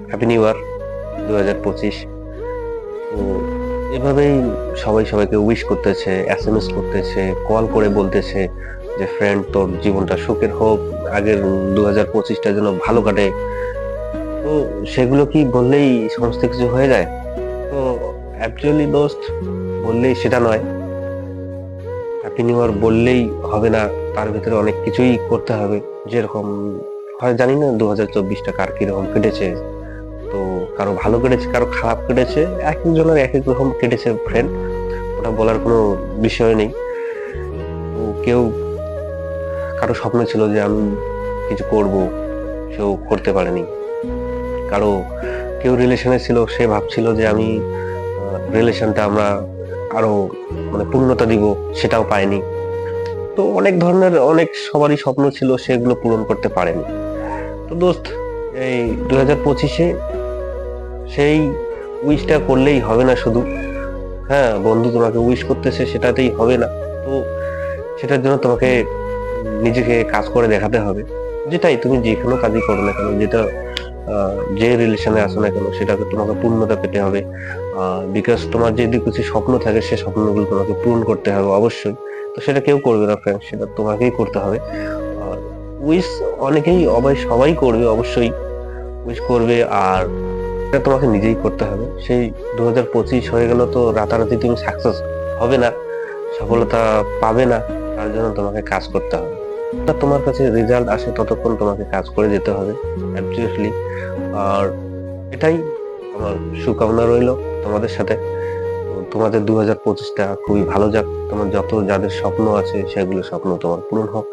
Happy new year 2025। তো এভাবেই সবাই সবাইকে উইশ করতেছে, এসএমএস করতেছে, কল করে বলতেছে যে ফ্রেন্ড তোর জীবনটা সুখের হোক, আগের 2025টা যেন ভালো কাটে। তো সেগুলো কি বললেই সমস্ত কিছু হয়ে যায়? তো অ্যাকচুয়ালি দোস্ত, বললেই সেটা নয়। হ্যাপি নিউ ইয়ার বললেই হবে না, তার ভিতরে অনেক কিছুই করতে হবে। যেরকম হয় জানি না 2024টা কার কিরকম কেটেছে। তো কারো ভালো কেটেছে, কারো খারাপ কেটেছে, এক একজনের এক এক রকম কেটেছে ফ্রেন্ড, ওটা বলার কোনো বিষয় নেই। তো কেউ, কারো স্বপ্ন ছিল যে আমি কিছু করব, সেও করতে পারেনি। কারো, কেউ রিলেশনে ছিল, সে ভাবছিল যে আমি রিলেশনটা আমরা আরো মানে পূর্ণতা দিব, সেটাও পায়নি। তো অনেক ধরনের, অনেক সবারই স্বপ্ন ছিল, সেগুলো পূরণ করতে পারেনি। তো দোস্ত, এই 2025-এ সেই উইশটা করলেই হবে না শুধু। হ্যাঁ, বন্ধু তোমাকে উইশ করতেছে সেটাতেই হবে না। তো সেটার জন্য তোমাকে নিজেকে কাজ করে দেখাতে হবে। যেটাই তুমি যে কোনো কাজই করো না কেন, যেটা যে রিলেশনে আসো না কেন, সেটাকে তোমাকে পূর্ণতা পেতে হবে। বিকজ তোমার যদি কিছু স্বপ্ন থাকে, সে স্বপ্নগুলো তোমাকে পূরণ করতে হবে অবশ্যই। তো সেটা কেউ করবে না ফ্রেন্ড, সেটা তোমাকেই করতে হবে। আর উইশ অনেকেই, সবাই করবে অবশ্যই, উইশ করবে। আর এটা তোমাকে নিজেই করতে হবে। সেই 2025 হয়ে গেল, তো রাতারাতি তুমি সাকসেস হবে না, সফলতা পাবে না। তার জন্য তোমাকে কাজ করতে হবে। তা তোমার কাছে রেজাল্ট আসে ততক্ষণ তোমাকে কাজ করে যেতে হবে, অ্যাবসলিউটলি। আর এটাই আমার শুভকামনা রইল তোমাদের সাথে। তো তোমাদের 2025টা খুবই ভালো যাক, তোমার যত যাদের স্বপ্ন আছে সেগুলো স্বপ্ন তোমার পূরণ হোক।